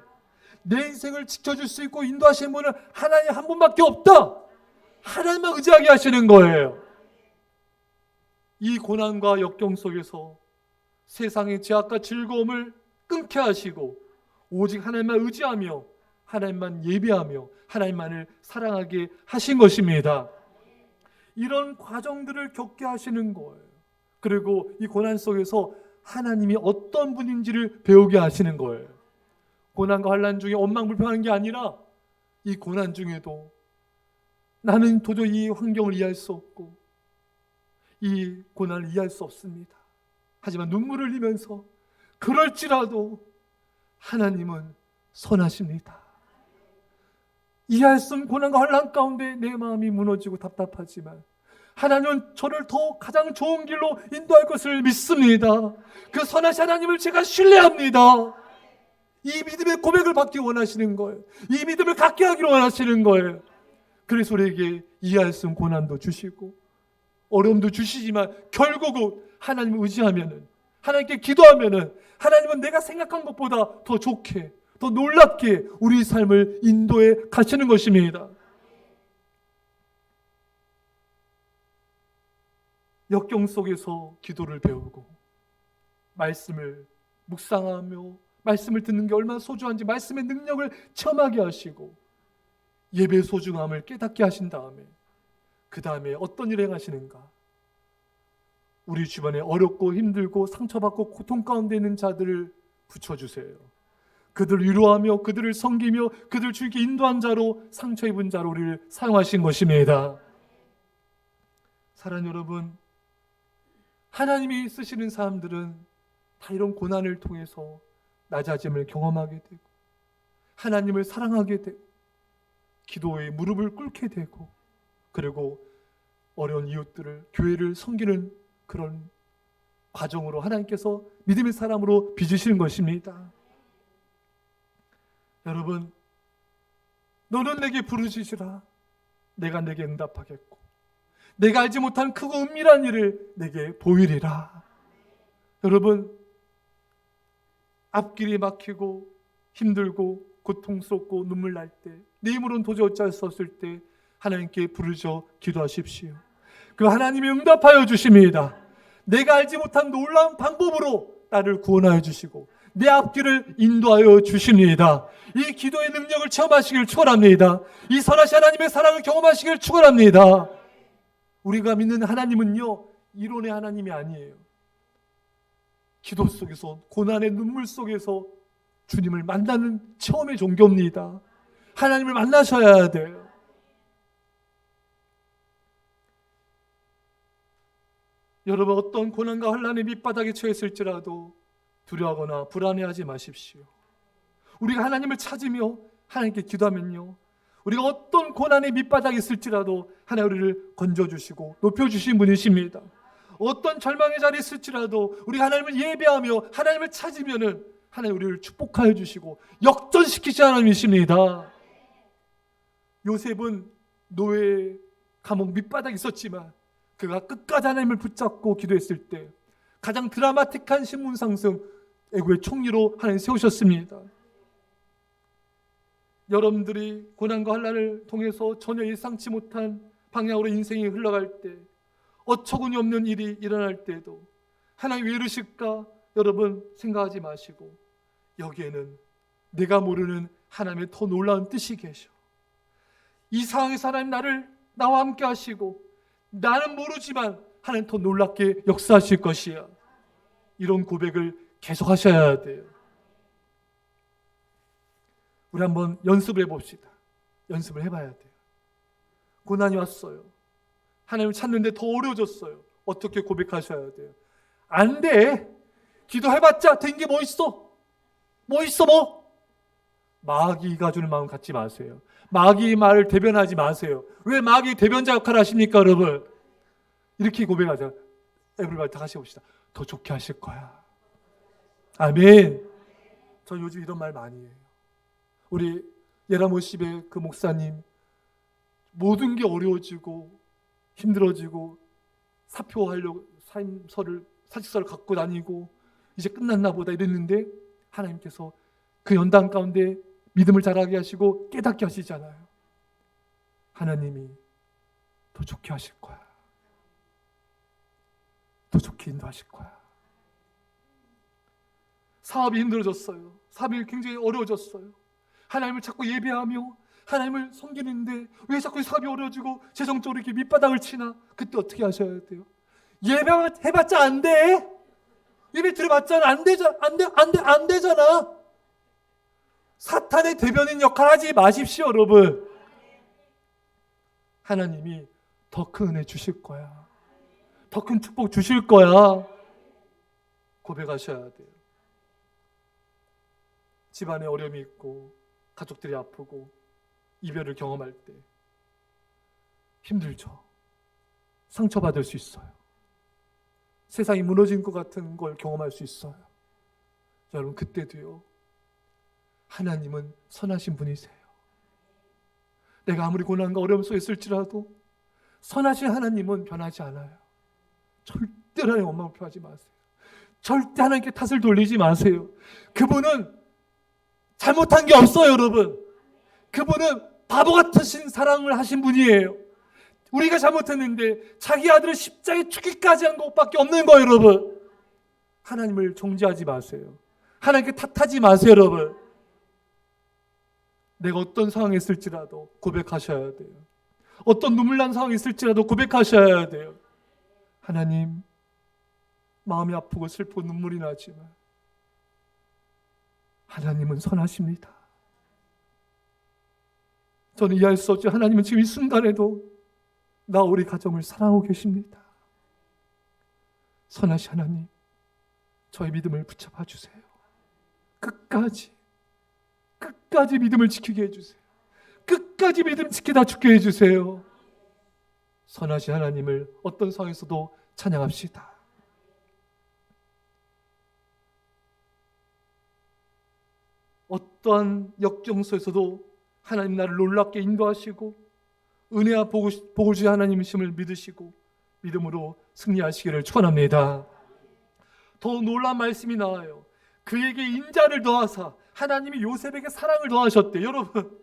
내 인생을 지켜줄 수 있고 인도하시는 분은 하나님 한 분밖에 없다. 하나님만 의지하게 하시는 거예요. 이 고난과 역경 속에서 세상의 제약과 즐거움을 끊게 하시고 오직 하나님만 의지하며 하나님만 예배하며 하나님만을 사랑하게 하신 것입니다. 이런 과정들을 겪게 하시는 거예요. 그리고 이 고난 속에서 하나님이 어떤 분인지를 배우게 하시는 거예요. 고난과 환난 중에 원망불평하는 게 아니라 이 고난 중에도 나는 도저히 이 환경을 이해할 수 없고 이 고난을 이해할 수 없습니다. 하지만 눈물을 흘리면서 그럴지라도 하나님은 선하십니다. 이해할 수 없는 고난과 환난 가운데 내 마음이 무너지고 답답하지만 하나님은 저를 더 가장 좋은 길로 인도할 것을 믿습니다. 그 선하신 하나님을 제가 신뢰합니다. 이 믿음의 고백을 받기 원하시는 거예요. 이 믿음을 갖게 하기를 원하시는 거예요. 그래서 우리에게 이해할 수 없는 고난도 주시고 어려움도 주시지만 결국은 하나님을 의지하면은, 하나님께 기도하면은 하나님은 내가 생각한 것보다 더 좋게, 더 놀랍게 우리 삶을 인도해 가시는 것입니다. 역경 속에서 기도를 배우고 말씀을 묵상하며 말씀을 듣는 게 얼마나 소중한지 말씀의 능력을 체험하게 하시고 예배의 소중함을 깨닫게 하신 다음에 그 다음에 어떤 일을 행하시는가? 우리 주변에 어렵고 힘들고 상처받고 고통 가운데 있는 자들을 붙여주세요. 그들을 위로하며 그들을 섬기며 그들 주께 인도한 자로, 상처 입은 자로 우리를 사용하신 것입니다. 사랑하는 여러분, 하나님이 쓰시는 사람들은 다 이런 고난을 통해서 낮아짐을 경험하게 되고 하나님을 사랑하게 되고 기도에 무릎을 꿇게 되고 그리고 어려운 이웃들을, 교회를 섬기는 그런 과정으로 하나님께서 믿음의 사람으로 빚으시는 것입니다. 여러분, 너는 내게 부르짖으라. 내가 내게 응답하겠고 내가 알지 못한 크고 은밀한 일을 내게 보이리라. 여러분, 앞길이 막히고 힘들고 고통스럽고 눈물 날 때, 내 힘으로는 도저히 어찌할 수 없을 때 하나님께 부르짖어 기도하십시오. 그 하나님이 응답하여 주십니다. 내가 알지 못한 놀라운 방법으로 나를 구원하여 주시고 내 앞길을 인도하여 주십니다. 이 기도의 능력을 체험하시길 축원합니다. 이 선하신 하나님의 사랑을 경험하시길 축원합니다. 우리가 믿는 하나님은요, 이론의 하나님이 아니에요. 기도 속에서, 고난의 눈물 속에서 주님을 만나는 체험의 종교입니다. 하나님을 만나셔야 돼요. 여러분, 어떤 고난과 환난의 밑바닥에 처했을지라도 두려워하거나 불안해하지 마십시오. 우리가 하나님을 찾으며 하나님께 기도하면요, 우리가 어떤 고난의 밑바닥에 있을지라도 하나님 우리를 건져주시고 높여주신 분이십니다. 어떤 절망의 자리에 있을지라도 우리가 하나님을 예배하며 하나님을 찾으면은 하나님 우리를 축복하여 주시고 역전시키신 하나님이십니다. 요셉은 노예 감옥 밑바닥에 있었지만 그가 끝까지 하나님을 붙잡고 기도했을 때 가장 드라마틱한 신분 상승, 애국의 총리로 하나님 세우셨습니다. 여러분들이 고난과 환난을 통해서 전혀 예상치 못한 방향으로 인생이 흘러갈 때, 어처구니 없는 일이 일어날 때도 하나님 왜 이러실까 여러분 생각하지 마시고 여기에는 내가 모르는 하나님의 더 놀라운 뜻이 계셔. 이 상황에서 하나님 나와 함께 하시고 나는 모르지만 하나님 더 놀랍게 역사하실 것이야. 이런 고백을 계속 하셔야 돼요. 우리 한번 연습을 해봅시다. 연습을 해봐야 돼요. 고난이 왔어요. 하나님을 찾는데 더 어려워졌어요. 어떻게 고백하셔야 돼요? 안 돼. 기도해봤자 된 게 뭐 있어? 뭐 있어 뭐? 마귀가 주는 마음 갖지 마세요. 마귀의 말을 대변하지 마세요. 왜 마귀 대변자 역할을 하십니까 여러분? 이렇게 고백하자. 에브리바디 다 같이 봅시다. 더 좋게 하실 거야. 아멘. 저 요즘 이런 말 많이 해요. 우리 예라모십의 그 목사님, 모든 게 어려워지고 힘들어지고 사표하려고 사직서를 갖고 다니고 이제 끝났나 보다 이랬는데 하나님께서 그 연단 가운데 믿음을 자라게 하시고 깨닫게 하시잖아요. 하나님이 더 좋게 하실 거야. 더 좋게 인도하실 거야. 사업이 힘들어졌어요. 사업이 굉장히 어려워졌어요. 하나님을 자꾸 예배하며 하나님을 섬기는데 왜 자꾸 사업이 어려워지고 재정적으로 이렇게 밑바닥을 치나? 그때 어떻게 하셔야 돼요? 예배해봤자 안 돼. 예배 들어봤자 안 되잖아. 사탄의 대변인 역할 하지 마십시오, 여러분. 하나님이 더 큰 은혜 주실 거야. 더 큰 축복 주실 거야. 고백하셔야 돼요. 집안에 어려움이 있고 가족들이 아프고 이별을 경험할 때 힘들죠. 상처받을 수 있어요. 세상이 무너진 것 같은 걸 경험할 수 있어요. 여러분, 그때도요, 하나님은 선하신 분이세요. 내가 아무리 고난과 어려움 속에 있을지라도 선하신 하나님은 변하지 않아요. 절대 하나님 원망을 표하지 마세요. 절대 하나님께 탓을 돌리지 마세요. 그분은 잘못한 게 없어요, 여러분. 그분은 바보 같으신 사랑을 하신 분이에요. 우리가 잘못했는데 자기 아들을 십자가에 죽기까지 한 것밖에 없는 거예요, 여러분. 하나님을 정죄하지 마세요. 하나님께 탓하지 마세요, 여러분. 내가 어떤 상황에 있을지라도 고백하셔야 돼요. 어떤 눈물 난 상황이 있을지라도 고백하셔야 돼요. 하나님, 마음이 아프고 슬프고 눈물이 나지만 하나님은 선하십니다. 저는 이해할 수 없죠. 하나님은 지금 이 순간에도 나 우리 가정을 사랑하고 계십니다. 선하신 하나님, 저의 믿음을 붙잡아 주세요. 끝까지 믿음을 지키게 해주세요. 끝까지 믿음 지키다 죽게 해주세요. 선하신 하나님을 어떤 상황에서도 찬양합시다. 어떠한 역경소에서도 하나님 나를 놀랍게 인도하시고 은혜와 복을 주신 하나님이심을 믿으시고 믿음으로 승리하시기를 축원합니다. 더 놀라운 말씀이 나와요. 그에게 인자를 더하사 하나님이 요셉에게 사랑을 더하셨대. 여러분,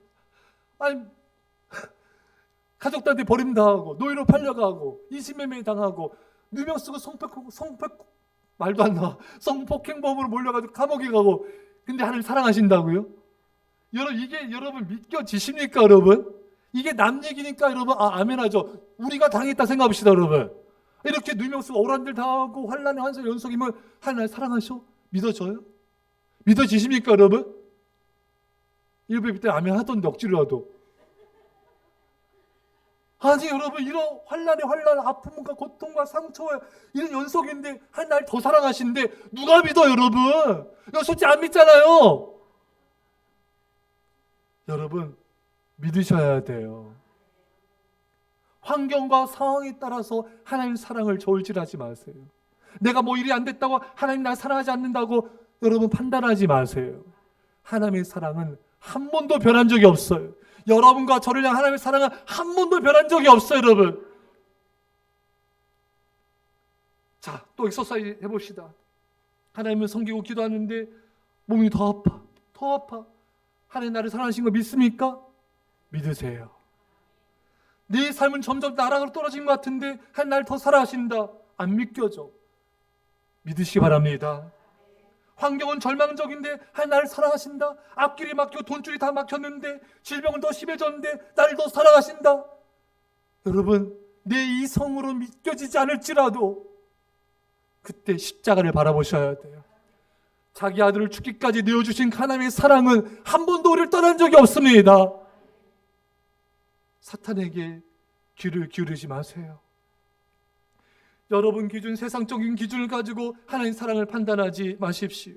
아니, 가족들한테 버림당하고 노예로 팔려가고 인신매매 당하고 누명 쓰고 말도 안 나와. 성폭행범으로 몰려가지고 감옥에 가고, 근데 하나님 사랑하신다고요? 여러분, 이게 여러분 믿겨지십니까, 여러분? 이게 남 얘기니까 여러분 아멘하죠. 우리가 당했다 생각합시다, 여러분. 이렇게 누명 쓰고 오란들 당하고 환난의 환설 연속이면 하나님 사랑하셔? 믿어져요? 믿어지십니까, 여러분? 일부 예배 때 아멘 하던데 억지로라도. 아니, 여러분, 이런 환난, 아픔과 고통과 상처와 이런 연속인데 하나님 날 더 사랑하시는데 누가 믿어, 여러분? 이거 솔직히 안 믿잖아요. 여러분, 믿으셔야 돼요. 환경과 상황에 따라서 하나님 사랑을 저울질하지 마세요. 내가 뭐 일이 안 됐다고 하나님 날 사랑하지 않는다고 여러분 판단하지 마세요. 하나님의 사랑은 한 번도 변한 적이 없어요. 여러분과 저를 향한 하나님의 사랑은 한 번도 변한 적이 없어요, 여러분. 자, 또 엑서사이즈 해봅시다. 하나님을 섬기고 기도하는데 몸이 더 아파. 하나님 나를 사랑하신 거 믿습니까? 믿으세요. 내 삶은 점점 나락으로 떨어진 것 같은데 하나님 나를 더 사랑하신다. 안 믿겨져. 믿으시기 바랍니다. 환경은 절망적인데 하나님 나를 사랑하신다. 앞길이 막히고 돈줄이 다 막혔는데 질병은 더 심해졌는데 나를 더 사랑하신다. 여러분, 내 이성으로 믿겨지지 않을지라도 그때 십자가를 바라보셔야 돼요. 자기 아들을 죽기까지 내어주신 하나님의 사랑은 한 번도 우리를 떠난 적이 없습니다. 사탄에게 귀를 기울이지 마세요. 여러분 기준, 세상적인 기준을 가지고 하나님의 사랑을 판단하지 마십시오.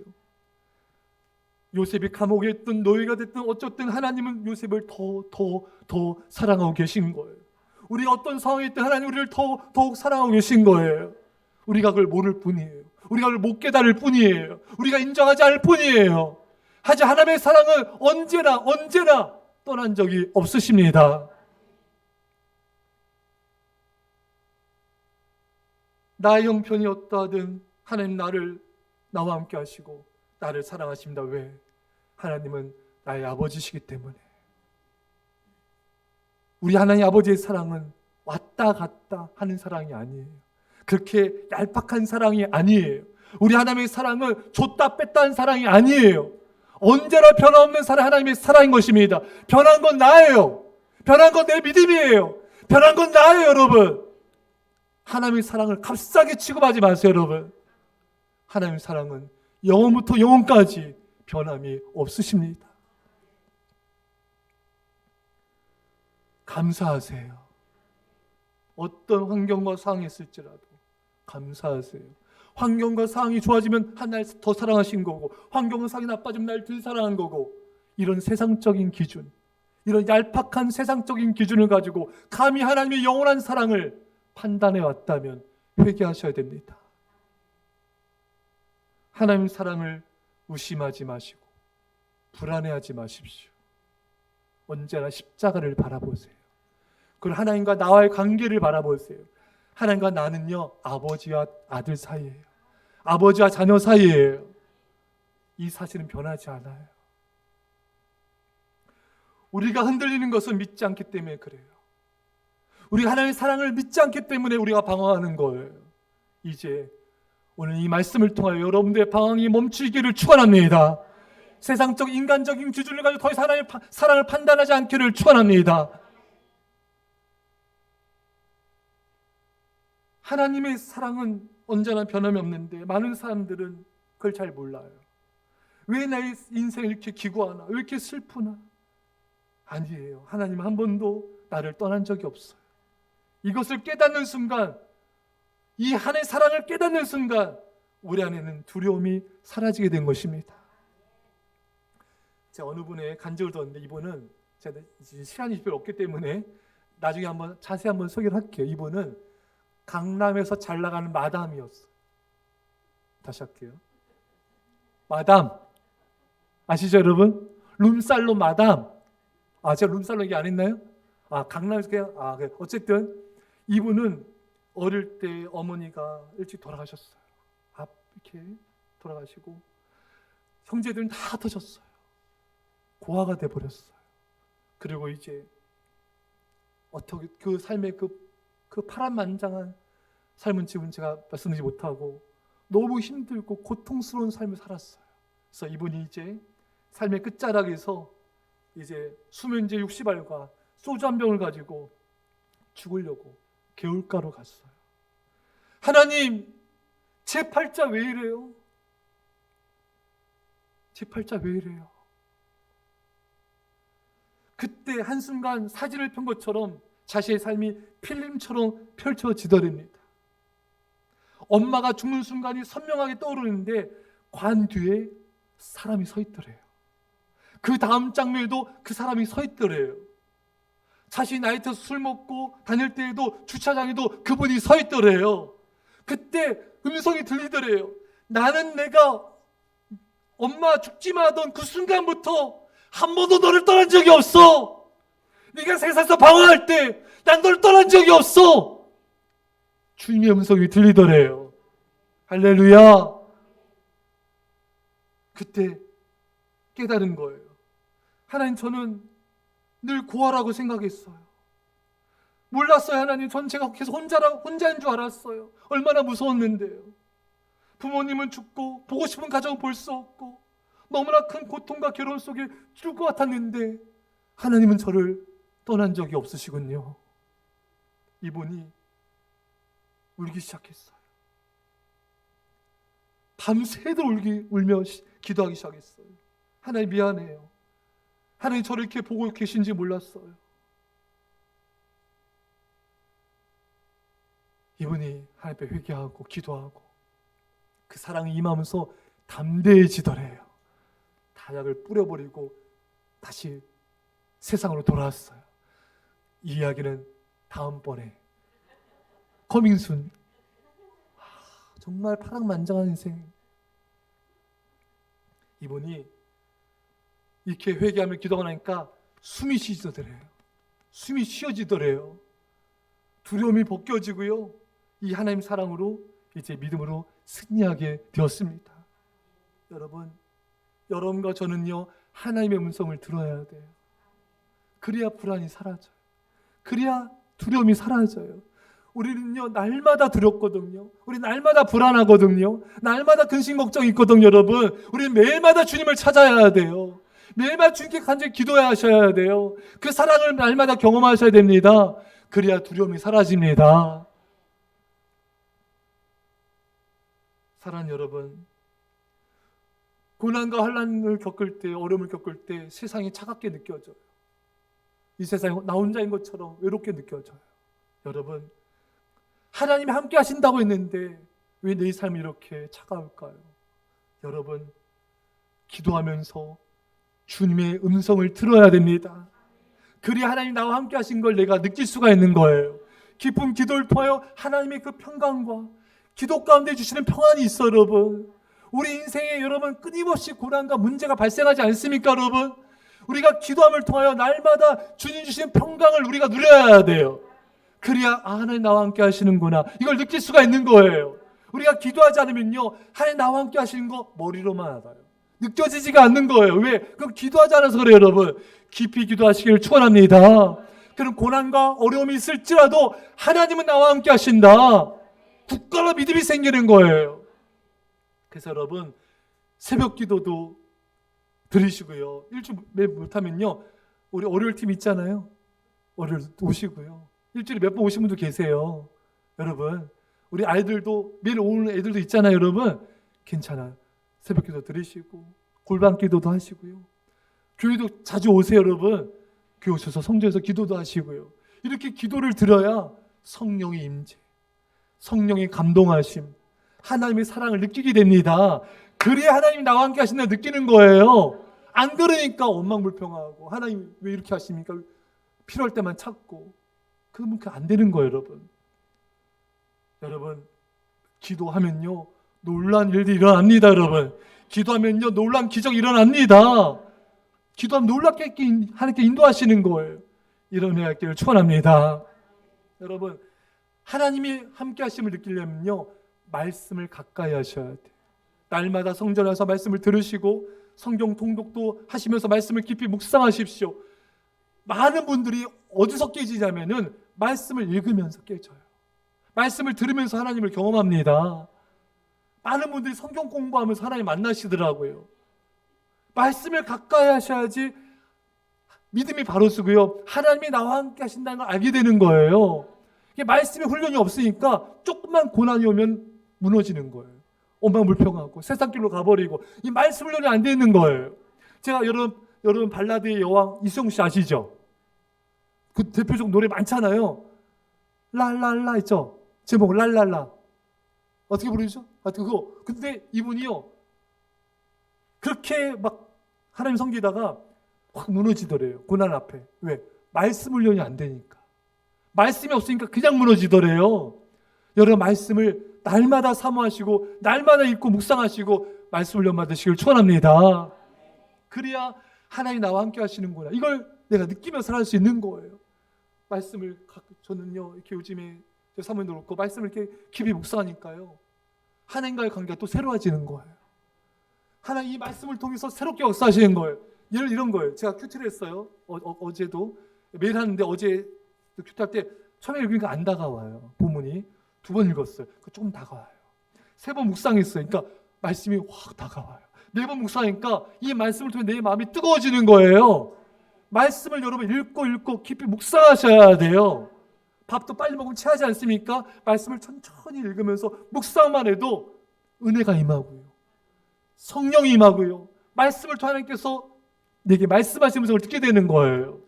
요셉이 감옥에 있든 노예가 됐든 어쨌든 하나님은 요셉을 더 사랑하고 계신 거예요. 우리가 어떤 상황에 있든 하나님 우리를 더욱 사랑하고 계신 거예요. 우리가 그걸 모를 뿐이에요. 우리가 그걸 못 깨달을 뿐이에요. 우리가 인정하지 않을 뿐이에요. 하지만 하나님의 사랑은 언제나 떠난 적이 없으십니다. 나의 형편이 어떠하든 하나님 나와 함께 하시고 나를 사랑하십니다. 왜? 하나님은 나의 아버지시기 때문에. 우리 하나님 아버지의 사랑은 왔다 갔다 하는 사랑이 아니에요. 그렇게 얄팍한 사랑이 아니에요. 우리 하나님의 사랑은 줬다 뺐다 하는 사랑이 아니에요. 언제나 변함없는 사랑, 하나님의 사랑인 것입니다. 변한 건 나예요. 변한 건 내 믿음이에요. 변한 건 나예요, 여러분. 하나님의 사랑을 값싸게 취급하지 마세요, 여러분. 하나님의 사랑은 영원부터 영원까지 변함이 없으십니다. 감사하세요. 어떤 환경과 상황이 있을지라도 감사하세요. 환경과 상황이 좋아지면 하나님 더 사랑하신 거고, 환경과 상황이 나빠지면 날 덜 사랑한 거고, 이런 세상적인 기준, 이런 얄팍한 세상적인 기준을 가지고 감히 하나님의 영원한 사랑을 판단해 왔다면 회개하셔야 됩니다. 하나님 사랑을 의심하지 마시고 불안해하지 마십시오. 언제나 십자가를 바라보세요. 그리고 하나님과 나와의 관계를 바라보세요. 하나님과 나는요, 아버지와 아들 사이예요. 아버지와 자녀 사이예요. 이 사실은 변하지 않아요. 우리가 흔들리는 것은 믿지 않기 때문에 그래요. 우리가 하나님의 사랑을 믿지 않기 때문에 우리가 방황하는 거예요. 이제 오늘 이 말씀을 통하여 여러분들의 방황이 멈추기를 축원합니다. 세상적 인간적인 기준을 가지고 더 이상 하나님의 사랑을 판단하지 않기를 축원합니다. 하나님의 사랑은 언제나 변함이 없는데 많은 사람들은 그걸 잘 몰라요. 왜 나의 인생이 이렇게 기구하나? 왜 이렇게 슬프나? 아니에요. 하나님은 한 번도 나를 떠난 적이 없어요. 이것을 깨닫는 순간, 이 하나님의 사랑을 깨닫는 순간 우리 안에는 두려움이 사라지게 된 것입니다. 제가 어느 분의 간증을 들었는데, 이분은 제가 시간이 별로 없기 때문에 나중에 자세히 한번 소개를 할게요. 이분은 강남에서 잘 나가는 마담이었어요. 다시 할게요. 마담 아시죠 여러분? 룸살롱 마담. 제가 룸살롱 얘기 안 했나요? 강남에서 그냥 어쨌든 이분은 어릴 때 어머니가 일찍 돌아가셨어요. 이렇게 돌아가시고 형제들은 다 터졌어요. 고아가 돼 버렸어요. 그리고 이제 어떻게 그 삶의 그 파란만장한 삶은 지금 제가 말씀드리지 못하고 너무 힘들고 고통스러운 삶을 살았어요. 그래서 이분이 이제 삶의 끝자락에서 이제 수면제 60알과 소주 한 병을 가지고 죽으려고 개울가로 갔어요. 하나님, 제 팔자 왜 이래요? 제 팔자 왜 이래요? 그때 한순간 사진을 편 것처럼 자신의 삶이 필름처럼 펼쳐지더랍니다. 엄마가 죽는 순간이 선명하게 떠오르는데 관 뒤에 사람이 서 있더래요. 그 다음 장면에도 그 사람이 서 있더래요. 자신이 나이트에서 술 먹고 다닐 때에도 주차장에도 그분이 서 있더래요. 그때 음성이 들리더래요. 나는 내가 엄마 죽지 마 하던 그 순간부터 한 번도 너를 떠난 적이 없어. 네가 세상에서 방황할 때 난 너를 떠난 적이 없어. 주님의 음성이 들리더래요. 할렐루야. 그때 깨달은 거예요. 하나님, 저는 늘 고아라고 생각했어요. 몰랐어요. 하나님, 전 제가 계속 혼자인 줄 알았어요. 얼마나 무서웠는데요. 부모님은 죽고 보고 싶은 가정은 볼 수 없고 너무나 큰 고통과 괴로움 속에 죽을 것 같았는데 하나님은 저를 떠난 적이 없으시군요. 이분이 울기 시작했어요. 밤새도록 울며 기도하기 시작했어요. 하나님 미안해요. 하나님 저를 이렇게 보고 계신지 몰랐어요. 이분이 하나님 앞에 회개하고 기도하고 그 사랑이 임하면서 담대해지더래요. 다약을 뿌려버리고 다시 세상으로 돌아왔어요. 이 이야기는 다음번에 커밍순. 정말 파랑만장한 인생. 이분이 이렇게 회개하며 기도하고 나니까 숨이 쉬어지더래요. 숨이 쉬어지더래요. 두려움이 벗겨지고요. 이 하나님 사랑으로 이제 믿음으로 승리하게 되었습니다. 여러분과 저는요, 하나님의 음성을 들어야 돼요. 그래야 불안이 사라져요. 그래야 두려움이 사라져요. 우리는요, 날마다 두렵거든요. 우리 날마다 불안하거든요. 날마다 근심 걱정이 있거든요, 여러분. 우리는 매일마다 주님을 찾아야 돼요. 매일마다 주님께 간절히 기도해야 하셔야 돼요. 그 사랑을 날마다 경험하셔야 됩니다. 그래야 두려움이 사라집니다. 사랑하는 여러분, 고난과 환난을 겪을 때, 어려움을 겪을 때 세상이 차갑게 느껴져요. 이 세상에 나 혼자인 것처럼 외롭게 느껴져요. 여러분, 하나님이 함께 하신다고 했는데 왜 내 삶이 이렇게 차가울까요? 여러분, 기도하면서 주님의 음성을 들어야 됩니다. 그래야 하나님 나와 함께 하신 걸 내가 느낄 수가 있는 거예요. 깊은 기도를 통하여 하나님의 그 평강과 기도 가운데 주시는 평안이 있어 여러분. 우리 인생에 여러분 끊임없이 고난과 문제가 발생하지 않습니까 여러분? 우리가 기도함을 통하여 날마다 주님 주시는 평강을 우리가 누려야 돼요. 그래야 하나님 나와 함께 하시는구나 이걸 느낄 수가 있는 거예요. 우리가 기도하지 않으면요 하나님 나와 함께 하시는 거 머리로만 알아요. 느껴지지가 않는 거예요. 왜? 그럼 기도하지 않아서 그래요 여러분. 깊이 기도하시기를 축원합니다. 그런 고난과 어려움이 있을지라도 하나님은 나와 함께 하신다. 굳건한 믿음이 생기는 거예요. 그래서 여러분 새벽 기도도 드리시고요. 일주일 몇 못하면요 우리 월요일 팀 있잖아요. 월요일 오시고요. 일주일에 몇 번 오신 분도 계세요. 여러분 우리 아이들도 매일 오는 애들도 있잖아요. 여러분 괜찮아요. 새벽 기도 드리시고 골방 기도도 하시고요. 교회도 자주 오세요 여러분. 교회 오셔서 성전에서 기도도 하시고요. 이렇게 기도를 드려야 성령의 임재, 성령의 감동하심, 하나님의 사랑을 느끼게 됩니다. 그래야 하나님이 나와 함께 하신다 느끼는 거예요. 안 그러니까 원망불평하고 하나님 왜 이렇게 하십니까? 필요할 때만 찾고 그러면 안 되는 거예요 여러분. 여러분 기도하면요 놀라운 일들이 일어납니다 여러분. 기도하면요 놀라운 기적이 일어납니다. 기도하면 놀랍게 하나님께 인도하시는 거예요. 이런 은혜가 있기를 축원합니다. 여러분 하나님이 함께 하심을 느끼려면요 말씀을 가까이 하셔야 돼요. 날마다 성전에 와서 말씀을 들으시고 성경 통독도 하시면서 말씀을 깊이 묵상하십시오. 많은 분들이 어디서 깨지냐면은 말씀을 읽으면서 깨져요. 말씀을 들으면서 하나님을 경험합니다. 많은 분들이 성경 공부하면서 하나님 만나시더라고요. 말씀을 가까이 하셔야지 믿음이 바로 서고요. 하나님이 나와 함께 하신다는 걸 알게 되는 거예요. 이게 말씀의 훈련이 없으니까 조금만 고난이 오면 무너지는 거예요. 원망불평하고 세상길로 가버리고 이 말씀 훈련이 안 되는 거예요. 제가 여러분 발라드의 여왕 이승우 씨 아시죠? 그 대표적 노래 많잖아요. 랄랄라 있죠? 제목 랄랄라 어떻게 부르죠? 그거 근데 이분이요 그렇게 막 하나님 섬기다가 확 무너지더래요. 고난 앞에. 왜? 말씀 훈련이 안 되니까. 말씀이 없으니까 그냥 무너지더래요. 여러분 말씀을 날마다 사모하시고 날마다 읽고 묵상하시고 말씀 훈련 받으시길 축원합니다. 그래야 하나님 나와 함께 하시는구나. 이걸 내가 느끼면서 할 수 있는 거예요. 말씀을 저는요 이렇게 요즘에 사모님도 그렇고 말씀을 이렇게 깊이 묵상하니까요 하나님과의 관계가 또 새로워지는 거예요. 하나님 이 말씀을 통해서 새롭게 역사하시는 거예요. 예를 이런 거예요. 제가 큐티를 했어요. 어제도 매일 하는데 어제 큐티할 때 처음에 읽으니까 안 다가와요. 본문이 2번 읽었어요. 조금 다가와요. 3번 묵상했어요. 그러니까 말씀이 확 다가와요. 4번 묵상하니까 이 말씀을 통해 내 마음이 뜨거워지는 거예요. 말씀을 여러분 읽고 깊이 묵상하셔야 돼요. 밥도 빨리 먹으면 체하지 않습니까? 말씀을 천천히 읽으면서 묵상만 해도 은혜가 임하고요. 성령이 임하고요. 말씀을 통해 하나님께서 내게 말씀하시면서 듣게 되는 거예요.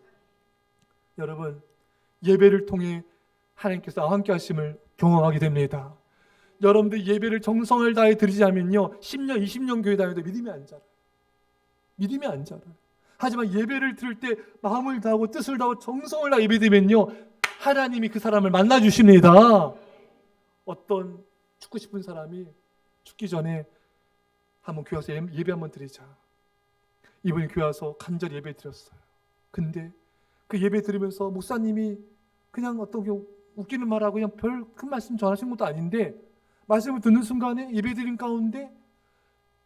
여러분 예배를 통해 하나님께서 함께 하심을 경험하게 됩니다. 여러분들 예배를 정성을 다해 드리지 않으면요 10년 20년 교회 다녀도 믿음이 안 자라요. 믿음이 안 자라요. 하지만 예배를 드릴 때 마음을 다하고 뜻을 다하고 정성을 다해 예배드리면요 하나님이 그 사람을 만나주십니다. 어떤 죽고 싶은 사람이 죽기 전에 한번 교회 와서 예배 한번 드리자. 이분이 교회 와서 간절히 예배 드렸어요. 근데 그 예배 드리면서 목사님이 그냥 어떤 웃기는 말하고 그냥 별 큰 말씀 전하신 것도 아닌데 말씀을 듣는 순간에 예배 드린 가운데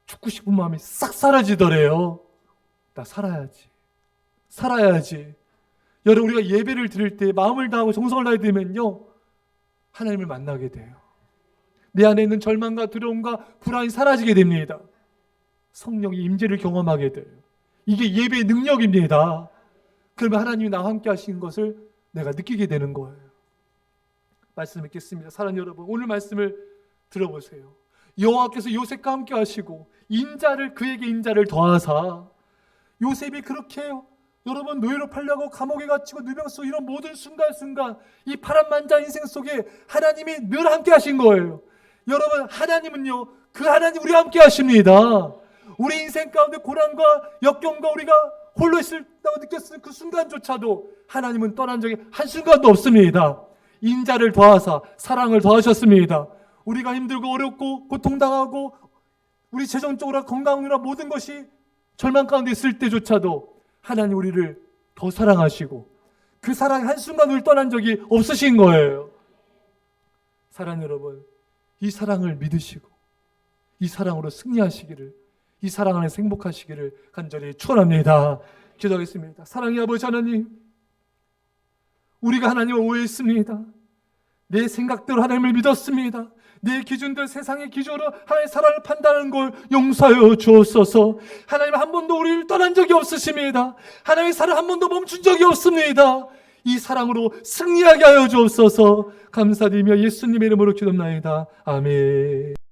죽고 싶은 마음이 싹 사라지더래요. 나 살아야지. 여러분 우리가 예배를 드릴 때 마음을 다하고 정성을 다해 드리면요 하나님을 만나게 돼요. 내 안에 있는 절망과 두려움과 불안이 사라지게 됩니다. 성령의 임재를 경험하게 돼요. 이게 예배의 능력입니다. 그러면 하나님이 나와 함께 하신 것을 내가 느끼게 되는 거예요. 말씀 읽겠습니다. 사랑하는 여러분 오늘 말씀을 들어보세요. 여호와께서 요셉과 함께 하시고 그에게 인자를 더하사 요셉이 그렇게 여러분 노예로 팔려고 감옥에 갇히고 누명 속 이런 모든 순간순간 이 파란만장 인생 속에 하나님이 늘 함께 하신 거예요. 여러분 하나님은요 그 하나님 우리와 함께 하십니다. 우리 인생 가운데 고난과 역경과 우리가 홀로 있다고 느꼈을 그 순간조차도 하나님은 떠난 적이 한순간도 없습니다. 인자를 더하사 사랑을 더하셨습니다. 우리가 힘들고 어렵고 고통당하고 우리 재정적으로 건강이나 모든 것이 절망 가운데 있을 때조차도 하나님 우리를 더 사랑하시고 그 사랑이 한순간 우리를 떠난 적이 없으신 거예요. 사랑 여러분, 이 사랑을 믿으시고 이 사랑으로 승리하시기를, 이 사랑 안에서 행복하시기를 간절히 축원합니다. 기도하겠습니다. 사랑의 아버지 하나님, 우리가 하나님을 오해했습니다. 내 생각대로 하나님을 믿었습니다. 내 기준들, 세상의 기준으로 하나님의 사랑을 판단하는 걸 용서하여 주옵소서. 하나님 한 번도 우리를 떠난 적이 없으십니다. 하나님의 사랑 한 번도 멈춘 적이 없습니다. 이 사랑으로 승리하게 하여 주옵소서. 감사드리며 예수님의 이름으로 기도합나이다. 아멘.